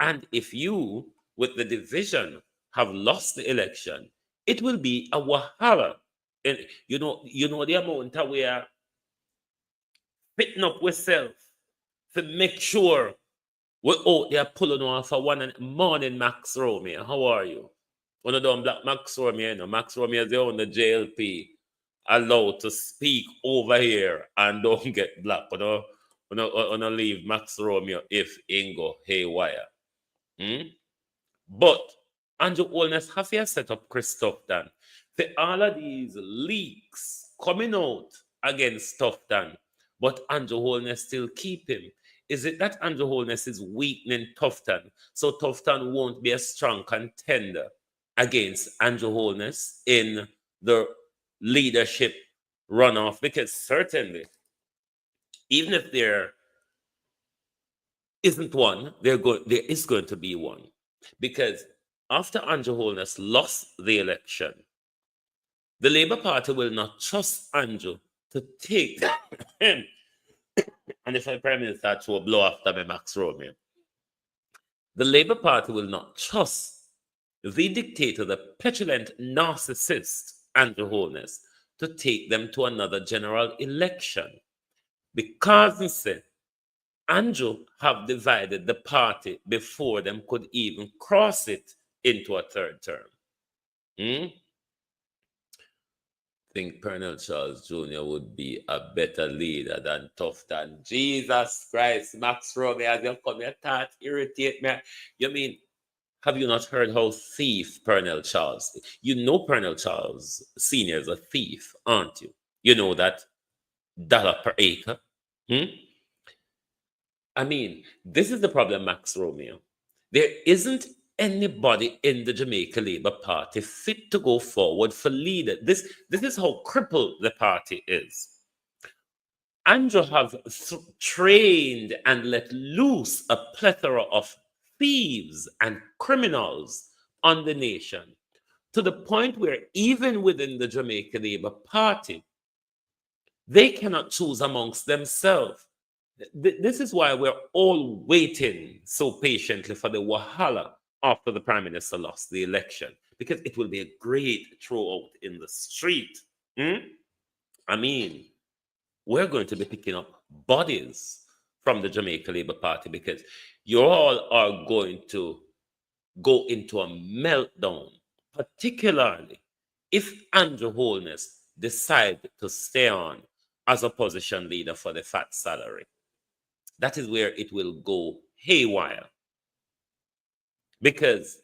And if you, with the division, have lost the election, it will be a wahala. And you know the amount that we are fitting up ourselves to make sure we're out there pulling off for one morning, Max Romeo. How are you? When I don't black Max Romeo, you know, Max Romeo is the only JLP allowed to speak over here and don't get black. When I leave Max Romeo if Ingo haywire. But Andrew Holness have here set up Tufton. For all of these leaks coming out against Tufton, but Andrew Holness still keep him. Is it that Andrew Holness is weakening Tufton, so Tufton won't be a strong contender against Andrew Holness in the leadership runoff? Because certainly, even if there isn't one, there is going to be one. Because after Andrew Holness lost the election, the Labour Party will not trust Andrew to take him. And if I Prime Minister to blow after me, Max Romeo, the Labour Party will not trust the dictator, the petulant narcissist, Andrew Holness, to take them to another general election. Because he said, Andrew have divided the party before them could even cross it into a third term. I think Colonel Charles Jr. would be a better leader than Tufton. Jesus Christ, Max Romeo, as you come here, that irritate me. You mean, have you not heard how thief Colonel Charles? You know Colonel Charles Sr. is a thief, aren't you? You know that dollar per acre. I mean, this is the problem, Max Romeo. There isn't anybody in the Jamaica Labour Party fit to go forward for leader. This is how crippled the party is. Andrew have trained and let loose a plethora of thieves and criminals on the nation, to the point where even within the Jamaica Labour Party, they cannot choose amongst themselves. This is why we're all waiting so patiently for the wahala after the Prime Minister lost the election, because it will be a great throwout in the street. I mean, we're going to be picking up bodies from the Jamaica Labour Party, because you all are going to go into a meltdown, particularly if Andrew Holness decides to stay on as opposition leader for the fat salary. That is where it will go haywire. Because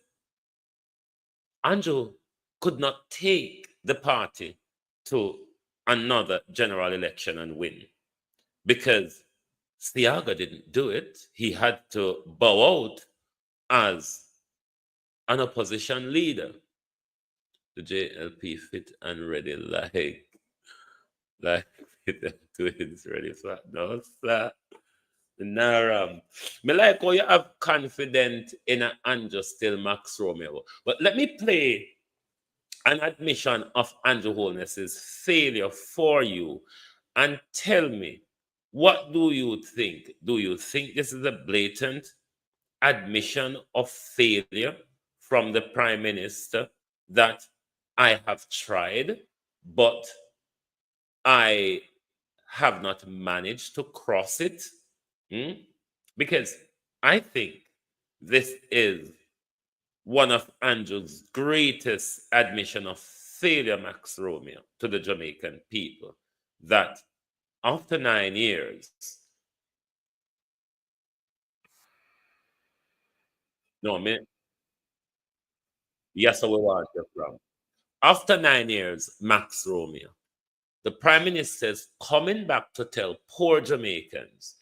Andrew could not take the party to another general election and win. Because Siaga didn't do it. He had to bow out as an opposition leader. The JLP fit and ready like the twins ready for no sir. Naram. Me like how you have confidence in an Andrew still Max Romeo. But let me play an admission of Andrew Holness's failure for you and tell me, what do you think? Do you think this is a blatant admission of failure from the Prime Minister, that I have tried, but I have not managed to cross it? Because I think this is one of Andrew's greatest admission of failure, Max Romeo, to the Jamaican people, that after 9 years, yes, I will want you from. After 9 years, Max Romeo, the Prime Minister is coming back to tell poor Jamaicans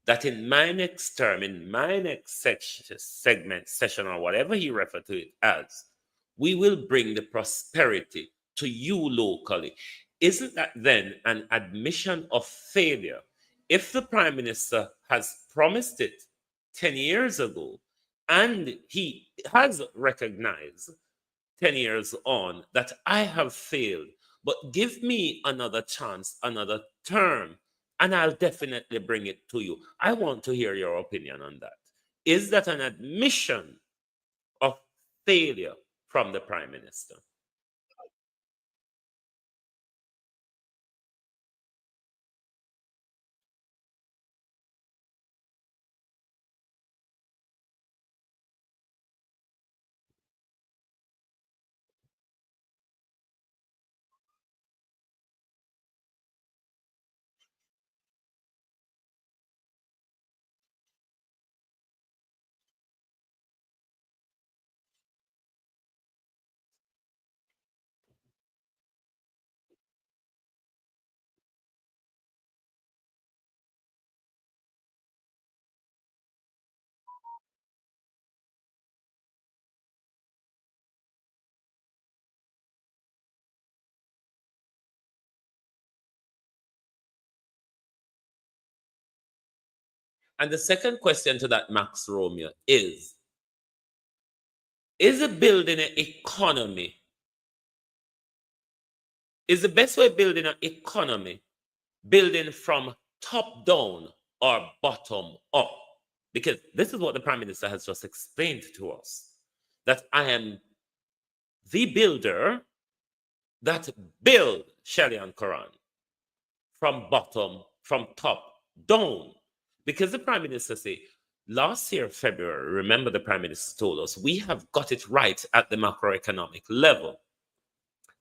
that in my next term, in my next session, or whatever he referred to it as, we will bring the prosperity to you locally. Isn't that then an admission of failure? If the Prime Minister has promised it 10 years ago, and he has recognized 10 years on that I have failed, but give me another chance, another term, and I'll definitely bring it to you. I want to hear your opinion on that. Is that an admission of failure from the Prime Minister? And the second question to that, Max Romeo, is it building an economy? Is the best way of building an economy building from top down or bottom up? Because this is what the Prime Minister has just explained to us, that I am the builder that build Shelley and Quran from top down. Because the Prime Minister said, last year, February, remember the Prime Minister told us, we have got it right at the macroeconomic level.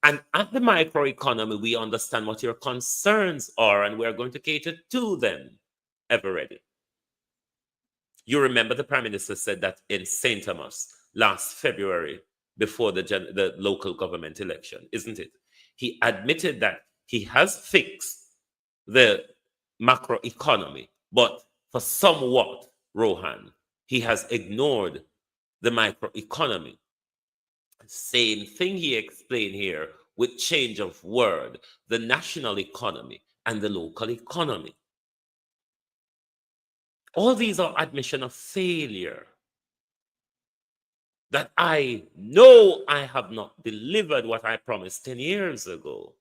And at the microeconomy, we understand what your concerns are, and we're going to cater to them, ever ready. You remember the Prime Minister said that in St. Thomas last February, before the local government election, isn't it? He admitted that he has fixed the macroeconomy, but for somewhat, Rohan, he has ignored the microeconomy. Same thing he explained here with change of word, the national economy and the local economy. All these are admission of failure. That I know I have not delivered what I promised 10 years ago.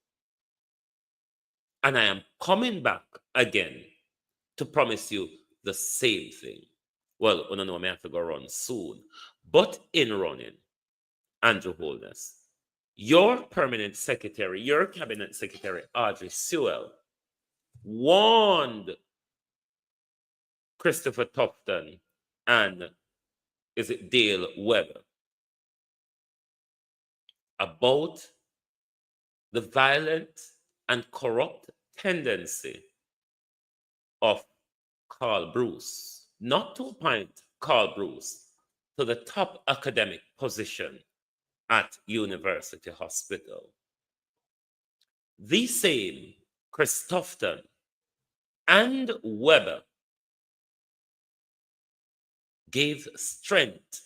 And I am coming back again to promise you the same thing. Well, I don't know, I may have to go run soon. But in running, Andrew Holness, your permanent secretary, your cabinet secretary, Audrey Sewell, warned Christopher Tufton and is it Dale Weber about the violent and corrupt tendency of Carl Bruce, not to appoint Carl Bruce to the top academic position at University Hospital. The same Chris Tufton and Weber gave strength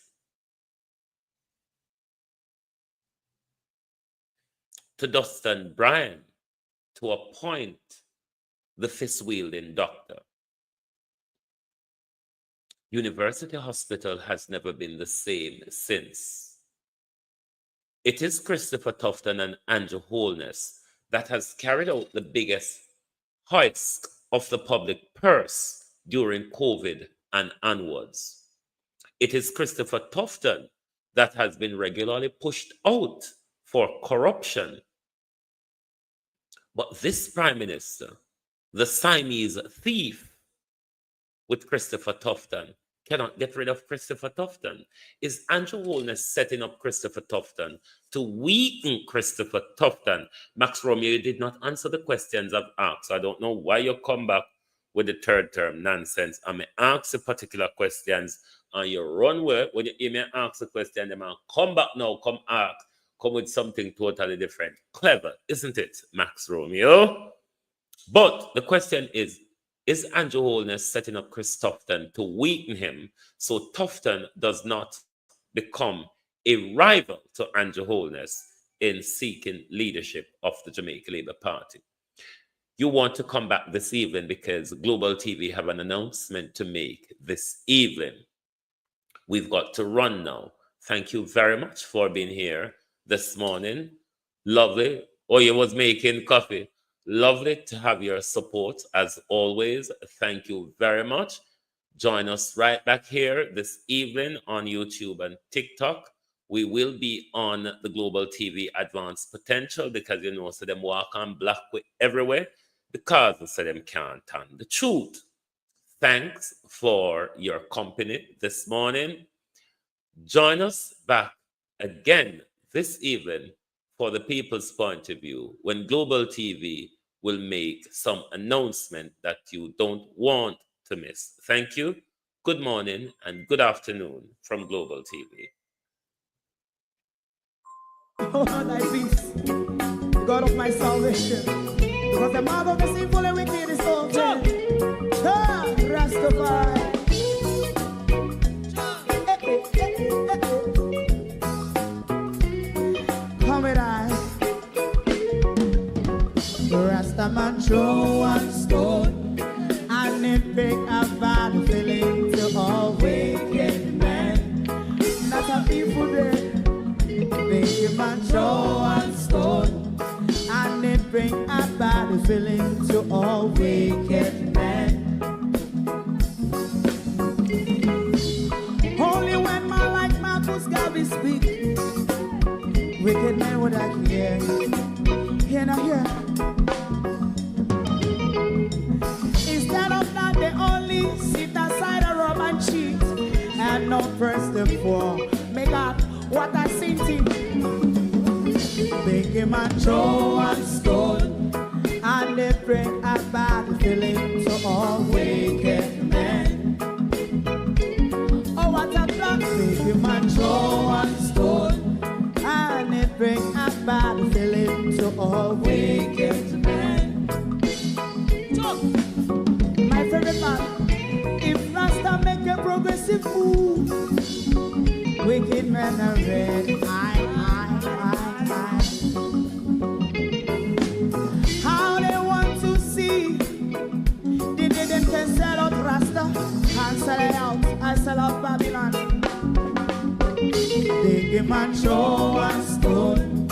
to Dustin Bryan to appoint the fist-wielding doctor. University Hospital has never been the same since. It is Christopher Tufton and Andrew Holness that has carried out the biggest hoist of the public purse during COVID and onwards. It is Christopher Tufton that has been regularly pushed out for corruption. But this Prime Minister, the Siamese thief with Christopher Tufton, cannot get rid of Christopher Tufton. Is Andrew Holness setting up Christopher Tufton to weaken Christopher Tufton? Max Romeo, you did not answer the questions I've asked. I don't know why you come back with the third term nonsense. I may ask the particular questions and you run with when you may ask the question, they may come back now, come with something totally different. Clever, isn't it, Max Romeo? But the question is Andrew Holness setting up Chris Tufton to weaken him so Tufton does not become a rival to Andrew Holness in seeking leadership of the Jamaica Labour Party? You want to come back this evening because Global TV have an announcement to make this evening. We've got to run now. Thank you very much for being here this morning. Lovely. Oh, you was making coffee. Lovely to have your support as always. Thank you very much. Join us right back here this evening on YouTube and TikTok. We will be on the Global TV Advanced Potential because you know, so them walk on black with everywhere because they say them can't stand the truth. Thanks for your company this morning. Join us back again this evening for the People's Point of View when Global TV will make some announcement that you don't want to miss. Thank you. Good morning and good afternoon from Global TV. Oh, thy peace, the God of my salvation, because the mouth of the sinful and wicked is open. Rastafari. Come with I. Rastaman throw one stone and it pick a value. Big man throw one stone, and it bring a bad feeling to all wicked men. Only when man like Marcus Garvey speak, wicked men would I hear. Hear now hear. Instead of that, they only sit aside and rob and cheat, and not first and four. Make up what I seen to. Big man throw one stone, and they bring a bad feeling to all wicked men. Oh, what a block! Big man throw one stone, and it bring a bad feeling to all wicked men. So, my favorite man, if Rasta make a progressive move, wicked men are red. How they want to see the day them can sell out Rasta and sell it out. I sell out Babylon. Big man throw one stone,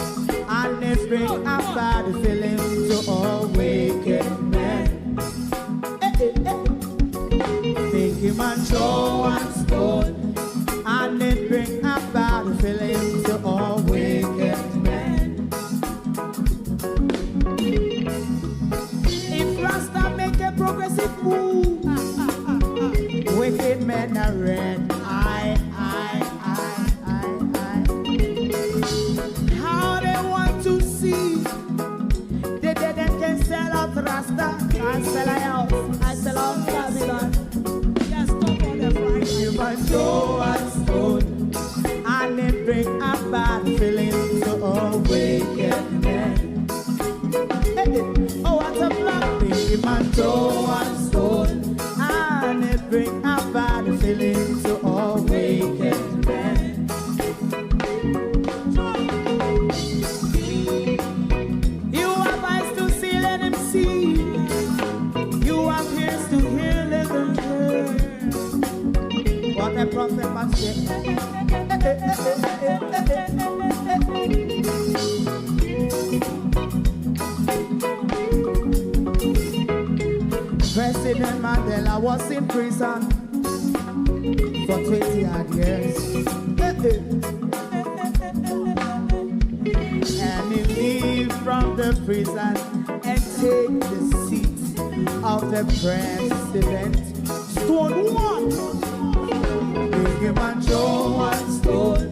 and they bring a bad feeling to all wicked men. Big man throw one stone, and they bring a bad feeling to all wicked men. If Rasta make a progressive move, wicked men are red. How they want to see the dead can sell out Rasta and sell out. I sell out Babylon. Just stop on the Friday. You must throw a stone, and it bring a bad feeling to all wicked men. Oh, what a black thing. You must throw a stone, and it bring a bad feeling to all wicked men. You have eyes to see, let him see. You have ears to hear, let them hear. What a prophet must say. President Mandela was in prison for 20 odd years. And he leave from the prison and take the seat of the president. Stone one. Big man throw one stone,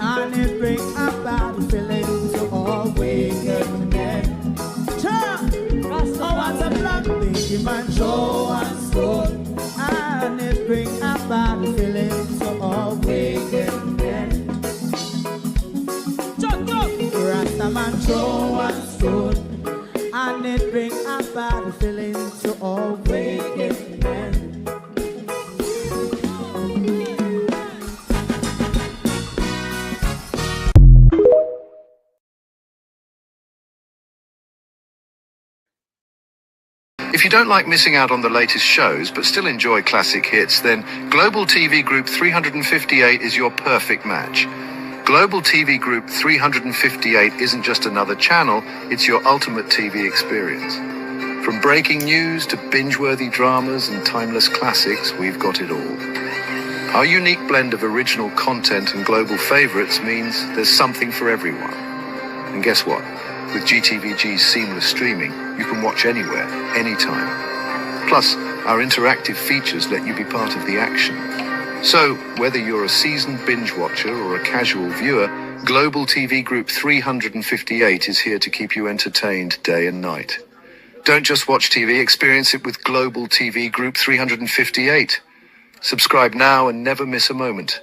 and it bring a bad feeling to all wicked men. Oh, what's a black big man throw one stone, and it bring a bad feeling to all wicked men. Rasta man throw one stone, and it bring a bad feeling to all wicked men. If you don't like missing out on the latest shows but still enjoy classic hits, then Global TV Group 358 is your perfect match. Global TV Group 358 isn't just another channel, it's your ultimate TV experience. From breaking news to binge-worthy dramas and timeless classics, we've got it all. Our unique blend of original content and global favorites means there's something for everyone. And guess what? With GTVG's seamless streaming, you can watch anywhere, anytime. Plus, our interactive features let you be part of the action. So, whether you're a seasoned binge watcher or a casual viewer, Global TV Group 358 is here to keep you entertained day and night. Don't just watch TV, experience it with Global TV Group 358. Subscribe now and never miss a moment.